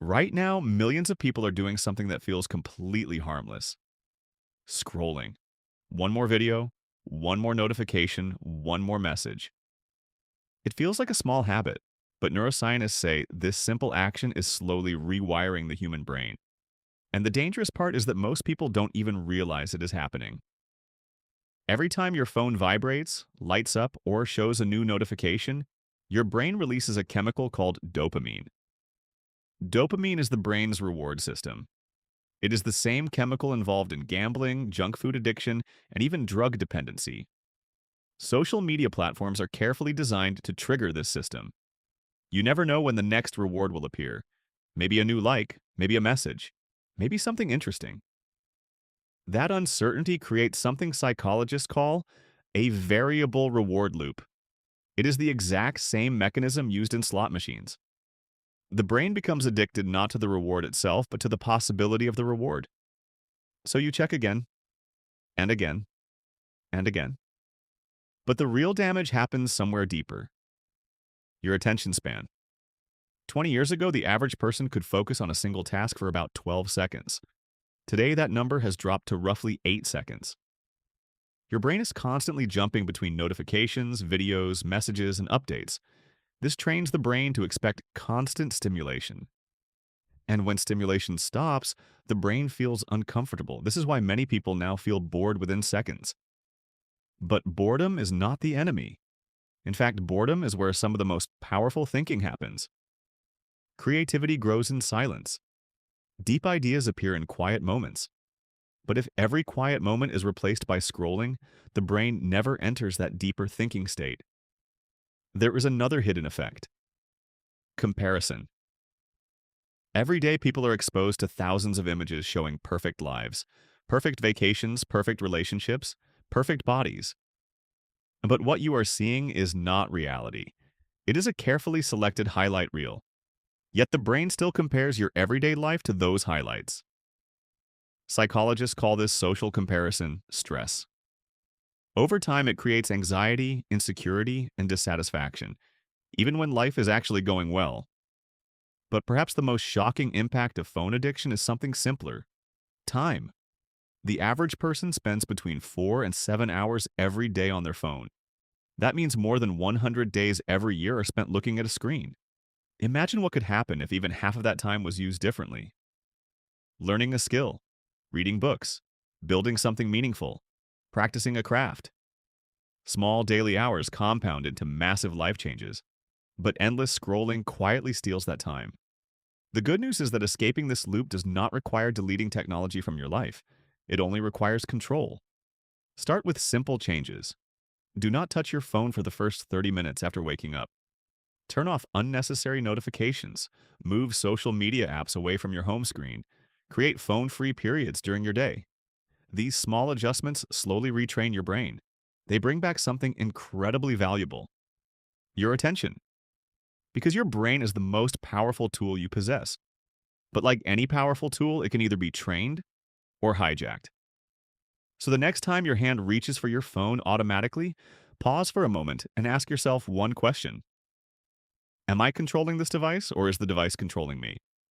Right now, millions of people are doing something that feels completely harmless: scrolling. One more video, one more notification, one more message. It feels like a small habit, but neuroscientists say this simple action is slowly rewiring the human brain. And the dangerous part is that most people don't even realize it is happening. Every time your phone vibrates, lights up, or shows a new notification, your brain releases a chemical called dopamine. Dopamine is the brain's reward system. It is the same chemical involved in gambling, junk food addiction, and even drug dependency. Social media platforms are carefully designed to trigger this system. You never know when the next reward will appear. Maybe a new like, maybe a message, maybe something interesting. That uncertainty creates something psychologists call a variable reward loop. It is the exact same mechanism used in slot machines. The brain becomes addicted not to the reward itself, but to the possibility of the reward. So you check again, and again, and again. But the real damage happens somewhere deeper: your attention span. 20 years ago, the average person could focus on a single task for about 12 seconds. Today, that number has dropped to roughly 8 seconds. Your brain is constantly jumping between notifications, videos, messages, and updates. This trains the brain to expect constant stimulation. And when stimulation stops, the brain feels uncomfortable. This is why many people now feel bored within seconds. But boredom is not the enemy. In fact, boredom is where some of the most powerful thinking happens. Creativity grows in silence. Deep ideas appear in quiet moments. But if every quiet moment is replaced by scrolling, the brain never enters that deeper thinking state. There is another hidden effect: comparison. Every day, people are exposed to thousands of images showing perfect lives, perfect vacations, perfect relationships, perfect bodies. But what you are seeing is not reality. It is a carefully selected highlight reel. Yet the brain still compares your everyday life to those highlights. Psychologists call this social comparison stress. Over time, it creates anxiety, insecurity, and dissatisfaction, even when life is actually going well. But perhaps the most shocking impact of phone addiction is something simpler: time. The average person spends between 4 and 7 hours every day on their phone. That means more than 100 days every year are spent looking at a screen. Imagine what could happen if even half of that time was used differently: learning a skill, reading books, building something meaningful, practicing a craft. Small daily hours compound into massive life changes, but endless scrolling quietly steals that time. The good news is that escaping this loop does not require deleting technology from your life. It only requires control. Start with simple changes. Do not touch your phone for the first 30 minutes after waking up. Turn off unnecessary notifications. Move social media apps away from your home screen. Create phone-free periods during your day. These small adjustments slowly retrain your brain. They bring back something incredibly valuable: your attention. Because your brain is the most powerful tool you possess. But like any powerful tool, it can either be trained or hijacked. So the next time your hand reaches for your phone automatically, pause for a moment and ask yourself one question: am I controlling this device, or is the device controlling me?